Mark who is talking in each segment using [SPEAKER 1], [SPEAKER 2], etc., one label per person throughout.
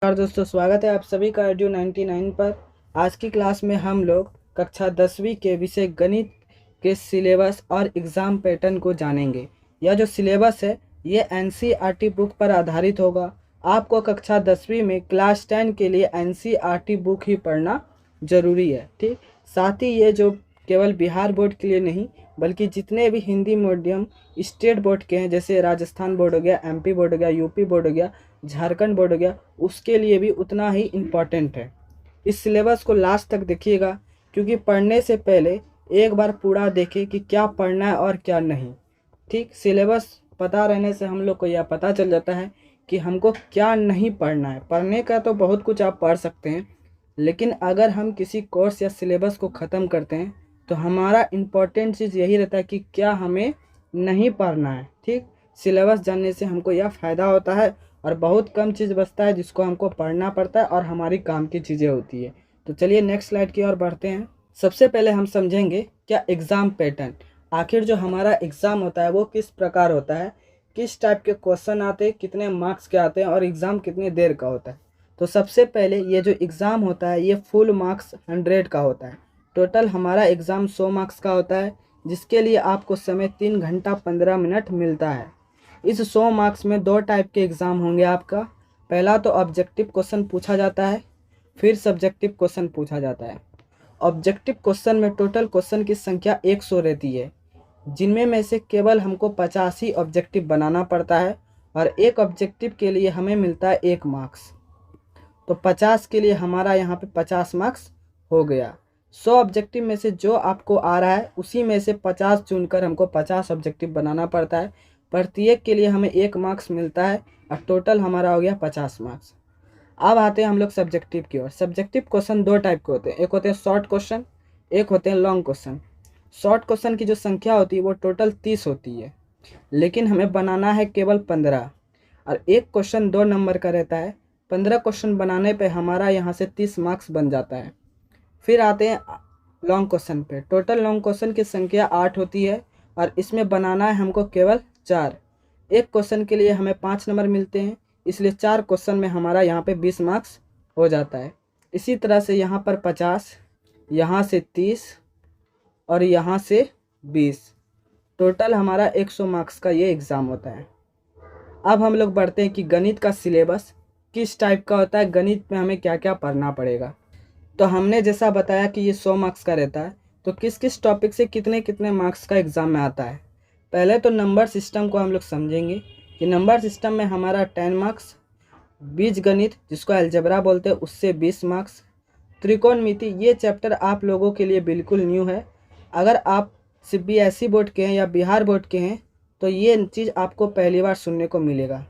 [SPEAKER 1] नमस्कार दोस्तों, स्वागत है आप सभी का एड्यू 99 पर। आज की क्लास में हम लोग कक्षा 10वीं के विषय गणित के सिलेबस और एग्ज़ाम पैटर्न को जानेंगे। यह जो सिलेबस है ये एनसीईआरटी बुक पर आधारित होगा। आपको कक्षा 10वीं में क्लास 10 के लिए एनसीईआरटी बुक ही पढ़ना ज़रूरी है, ठीक। साथ ही ये जो केवल बिहार बोर्ड के लिए नहीं बल्कि जितने भी हिंदी मीडियम स्टेट बोर्ड के हैं, जैसे राजस्थान बोर्ड हो गया, एमपी बोर्ड हो गया, यूपी बोर्ड हो गया, झारखंड बोर्ड हो गया, उसके लिए भी उतना ही इम्पॉर्टेंट है। इस सिलेबस को लास्ट तक देखिएगा, क्योंकि पढ़ने से पहले एक बार पूरा देखें कि क्या पढ़ना है और क्या नहीं, ठीक। सिलेबस पता रहने से हम लोग को यह पता चल जाता है कि हमको क्या नहीं पढ़ना है। पढ़ने का तो बहुत कुछ आप पढ़ सकते हैं, लेकिन अगर हम किसी कोर्स या सिलेबस को ख़त्म करते हैं तो हमारा इम्पोर्टेंट चीज़ यही रहता है कि क्या हमें नहीं पढ़ना है, ठीक। सिलेबस जानने से हमको यह फ़ायदा होता है और बहुत कम चीज़ बचता है जिसको हमको पढ़ना पड़ता है और हमारी काम की चीज़ें होती है। तो चलिए नेक्स्ट स्लाइड की ओर बढ़ते हैं। सबसे पहले हम समझेंगे क्या एग्ज़ाम पैटर्न, आखिर जो हमारा एग्ज़ाम होता है वो किस प्रकार होता है, किस टाइप के क्वेश्चन आते हैं, कितने मार्क्स के आते हैं और एग्ज़ाम कितने देर का होता है। तो सबसे पहले ये जो एग्ज़ाम होता है ये फुल मार्क्स 100 का होता है। टोटल हमारा एग्ज़ाम 100 मार्क्स का होता है, जिसके लिए आपको समय 3 घंटा 15 मिनट मिलता है। इस 100 मार्क्स में दो टाइप के एग्ज़ाम होंगे आपका। पहला तो ऑब्जेक्टिव क्वेश्चन पूछा जाता है, फिर सब्जेक्टिव क्वेश्चन पूछा जाता है। ऑब्जेक्टिव क्वेश्चन में टोटल क्वेश्चन की संख्या 100 रहती है, जिनमें में से केवल हमको 50 ही ऑब्जेक्टिव बनाना पड़ता है और एक ऑब्जेक्टिव के लिए हमें मिलता है 1 मार्क्स। तो 50 के लिए हमारा यहाँ पे 50 मार्क्स हो गया। 100 ऑब्जेक्टिव में से जो आपको आ रहा है उसी में से 50 चुनकर हमको 50 ऑब्जेक्टिव बनाना पड़ता है। प्रत्येक के लिए हमें 1 मार्क्स मिलता है और टोटल हमारा हो गया 50 मार्क्स। अब आते हैं हम लोग सब्जेक्टिव की ओर। सब्जेक्टिव क्वेश्चन दो टाइप के होते हैं, एक होते हैं शॉर्ट क्वेश्चन, एक होते हैं लॉन्ग क्वेश्चन। शॉर्ट क्वेश्चन की जो संख्या होती है वो टोटल 30 होती है, लेकिन हमें बनाना है केवल 15 और एक क्वेश्चन 2 नंबर का रहता है। 15 क्वेश्चन बनाने पे हमारा यहाँ से 30 मार्क्स बन जाता है। फिर आते हैं लॉन्ग क्वेश्चन पे। टोटल लॉन्ग क्वेश्चन की संख्या 8 होती है और इसमें बनाना है हमको केवल 4। एक क्वेश्चन के लिए हमें 5 नंबर मिलते हैं, इसलिए 4 क्वेश्चन में हमारा यहाँ पे 20 मार्क्स हो जाता है। इसी तरह से यहाँ पर 50, यहाँ से 30 और यहाँ से 20, टोटल हमारा 100 मार्क्स का ये एग्ज़ाम होता है। अब हम लोग बढ़ते हैं कि गणित का सिलेबस किस टाइप का होता है, गणित में हमें क्या क्या पढ़ना पड़ेगा। तो हमने जैसा बताया कि ये 100 मार्क्स का रहता है, तो किस किस टॉपिक से कितने कितने मार्क्स का एग्ज़ाम में आता है। पहले तो नंबर सिस्टम को हम लोग समझेंगे कि नंबर सिस्टम में हमारा 10 मार्क्स, बीज गणित जिसको अलजेब्रा बोलते हैं उससे 20 मार्क्स, त्रिकोणमिति ये चैप्टर आप लोगों के लिए बिल्कुल न्यू है। अगर आप सीबीएसई बोर्ड के हैं या बिहार बोर्ड के हैं तो ये चीज़ आपको पहली बार सुनने को मिलेगा।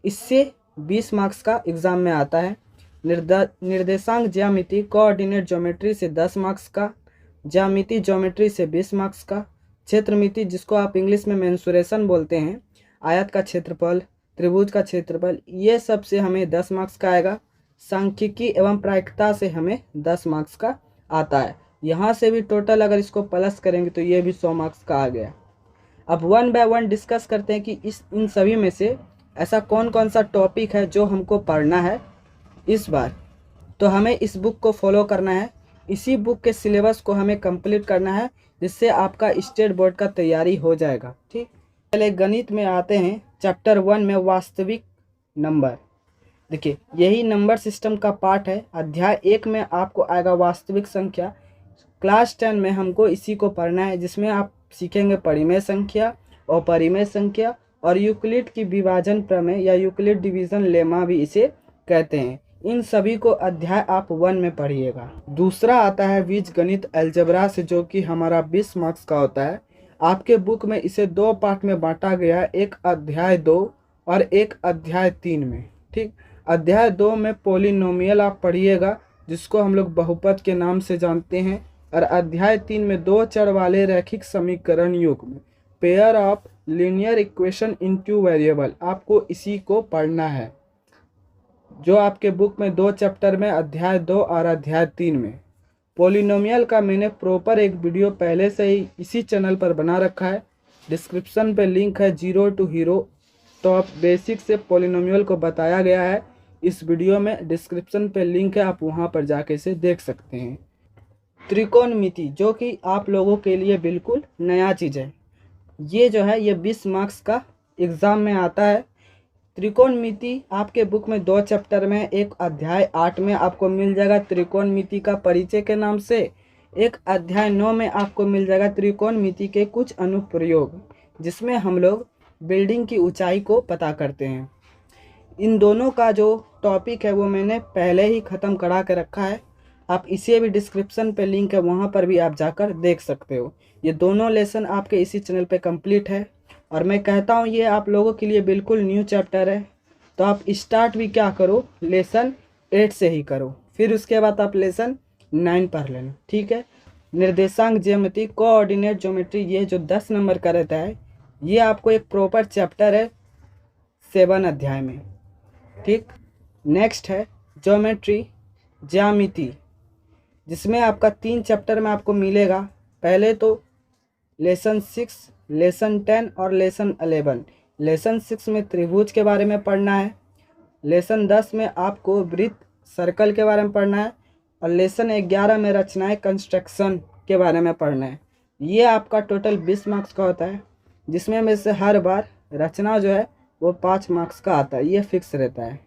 [SPEAKER 1] इससे 20 मार्क्स का एग्ज़ाम में आता है। निर्देशांक ज्यामिति कोऑर्डिनेट ज्योमेट्री से 10 मार्क्स का, ज्यामिति ज्योमेट्री से 20 मार्क्स का, क्षेत्रमिति जिसको आप इंग्लिश में मेंसुरेशन बोलते हैं, आयत का क्षेत्रफल, त्रिभुज का क्षेत्रफल, ये सब से हमें 10 मार्क्स का आएगा। सांख्यिकी एवं प्रायिकता से हमें 10 मार्क्स का आता है। यहाँ से भी टोटल अगर इसको प्लस करेंगे तो ये भी 100 मार्क्स का आ गया। अब वन बाय वन डिस्कस करते हैं कि इन सभी में से ऐसा कौन कौन सा टॉपिक है जो हमको पढ़ना है इस बार। तो हमें इस बुक को फॉलो करना है, इसी बुक के सिलेबस को हमें कंप्लीट करना है, जिससे आपका स्टेट बोर्ड का तैयारी हो जाएगा, ठीक। पहले गणित में आते हैं चैप्टर 1 में वास्तविक नंबर। देखिए यही नंबर सिस्टम का पार्ट है। अध्याय 1 में आपको आएगा वास्तविक संख्या। क्लास 10 में हमको इसी को पढ़ना है, जिसमें आप सीखेंगे परिमेय संख्या, अपरिमेय संख्या और यूक्लिड की विभाजन प्रमेय या यूक्लिड डिवीजन लेमा भी इसे कहते हैं। इन सभी को अध्याय आप 1 में पढ़िएगा। दूसरा आता है बीजगणित अलजेब्रा से, जो कि हमारा 20 मार्क्स का होता है। आपके बुक में इसे 2 पार्ट में बांटा गया है, एक अध्याय 2 और एक अध्याय 3 में, ठीक। अध्याय 2 में पोलिनोमियल आप पढ़िएगा, जिसको हम लोग बहुपद के नाम से जानते हैं, और अध्याय 3 में 2 चर वाले रैखिक समीकरण युग्म, pair of linear equation in 2 variable, आपको इसी को पढ़ना है, जो आपके बुक में 2 चैप्टर में अध्याय 2 और अध्याय 3 में। पोलिनोमियल का मैंने प्रॉपर एक वीडियो पहले से ही इसी चैनल पर बना रखा है, डिस्क्रिप्शन पे लिंक है, जीरो टू हीरो। तो आप बेसिक से पोलिनोमियल को बताया गया है इस वीडियो में डिस्क्रिप्शन पे लिंक है, आप वहाँ पर जाके इसे देख सकते हैं। त्रिकोणमिति, जो कि आप लोगों के लिए बिल्कुल नया चीज़ है। ये जो है ये 20 मार्क्स का एग्ज़ाम में आता है। त्रिकोणमिति आपके बुक में 2 चैप्टर में, एक अध्याय 8 में आपको मिल जाएगा त्रिकोणमिति का परिचय के नाम से, एक अध्याय 9 में आपको मिल जाएगा त्रिकोणमिति के कुछ अनुप्रयोग, जिसमें हम लोग बिल्डिंग की ऊंचाई को पता करते हैं। इन दोनों का जो टॉपिक है वो मैंने पहले ही ख़त्म करा के रखा है, आप इसे भी डिस्क्रिप्शन पे लिंक है, वहाँ पर भी आप जाकर देख सकते हो। ये दोनों लेसन आपके इसी चैनल पे कंप्लीट है, और मैं कहता हूँ ये आप लोगों के लिए बिल्कुल न्यू चैप्टर है। तो आप स्टार्ट भी क्या करो, लेसन 8 से ही करो, फिर उसके बाद आप लेसन 9 पढ़ लेना, ठीक है। निर्देशांक ज्यामिति, कोऑर्डिनेट ज्योमेट्री, ये जो 10 नंबर का रहता है, ये आपको एक प्रॉपर चैप्टर है 7 अध्याय में, ठीक। नेक्स्ट है ज्योमेट्री, ज्यामिति, जिसमें आपका 3 चैप्टर में आपको मिलेगा। पहले तो लेसन 6, लेसन 10 और लेसन 11। लेसन 6 में त्रिभुज के बारे में पढ़ना है, लेसन 10 में आपको वृत्त सर्कल के बारे में पढ़ना है, और लेसन 11 में रचनाएं कंस्ट्रक्शन के बारे में पढ़ना है। ये आपका टोटल 20 मार्क्स का होता है, जिसमें में से हर बार रचना जो है वो 5 मार्क्स का आता है, ये फिक्स रहता है।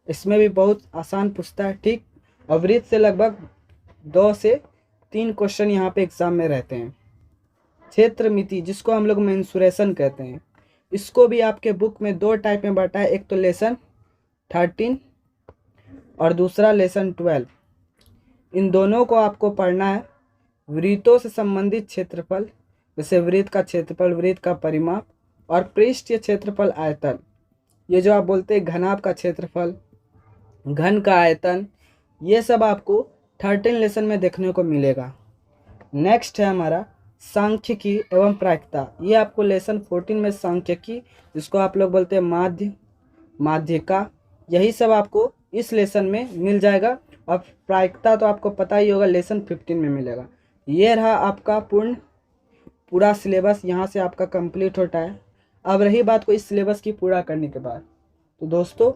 [SPEAKER 1] इसमें भी बहुत आसान पूछता है, ठीक। और वृत्त से लगभग 2 से 3 क्वेश्चन यहाँ पे एग्जाम में रहते हैं। क्षेत्रमिति, जिसको हम लोग मेंसुरेशन कहते हैं, इसको भी आपके बुक में 2 टाइप में बांटा है, एक तो लेसन 13 और दूसरा लेसन 12। इन दोनों को आपको पढ़ना है। वृत्तों से संबंधित क्षेत्रफल, जैसे वृत्त का क्षेत्रफल, वृत्त का परिमाप, और पृष्ठीय क्षेत्रफल आयतन, ये जो आप बोलते हैं घनाभ का क्षेत्रफल, घन का आयतन, ये सब आपको 13 लेसन में देखने को मिलेगा। नेक्स्ट है हमारा सांख्यिकी एवं प्रायिकता, ये आपको लेसन 14 में सांख्यिकी, जिसको आप लोग बोलते हैं माध्य, माध्यिका, यही सब आपको इस लेसन में मिल जाएगा। और प्रायिकता तो आपको पता ही होगा, लेसन 15 में मिलेगा। ये रहा आपका पूरा सिलेबस, यहाँ से आपका कंप्लीट होता है। अब रही बात को इस सिलेबस की पूरा करने के बाद, तो दोस्तों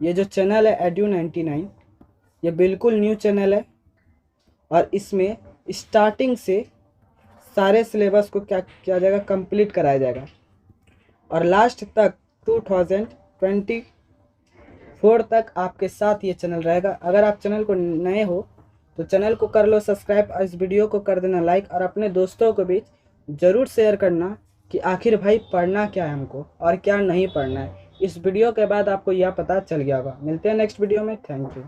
[SPEAKER 1] ये जो चैनल है Edu99, ये बिल्कुल न्यू चैनल है, और इसमें स्टार्टिंग से सारे सिलेबस को क्या किया जाएगा, कंप्लीट कराया जाएगा, और लास्ट तक 2024 तक आपके साथ ये चैनल रहेगा। अगर आप चैनल को नए हो तो चैनल को कर लो सब्सक्राइब, और इस वीडियो को कर देना लाइक, और अपने दोस्तों को भी ज़रूर शेयर करना कि आखिर भाई पढ़ना क्या है हमको और क्या नहीं पढ़ना है। इस वीडियो के बाद आपको यह पता चल गया होगा। मिलते हैं नेक्स्ट वीडियो में। Thank you.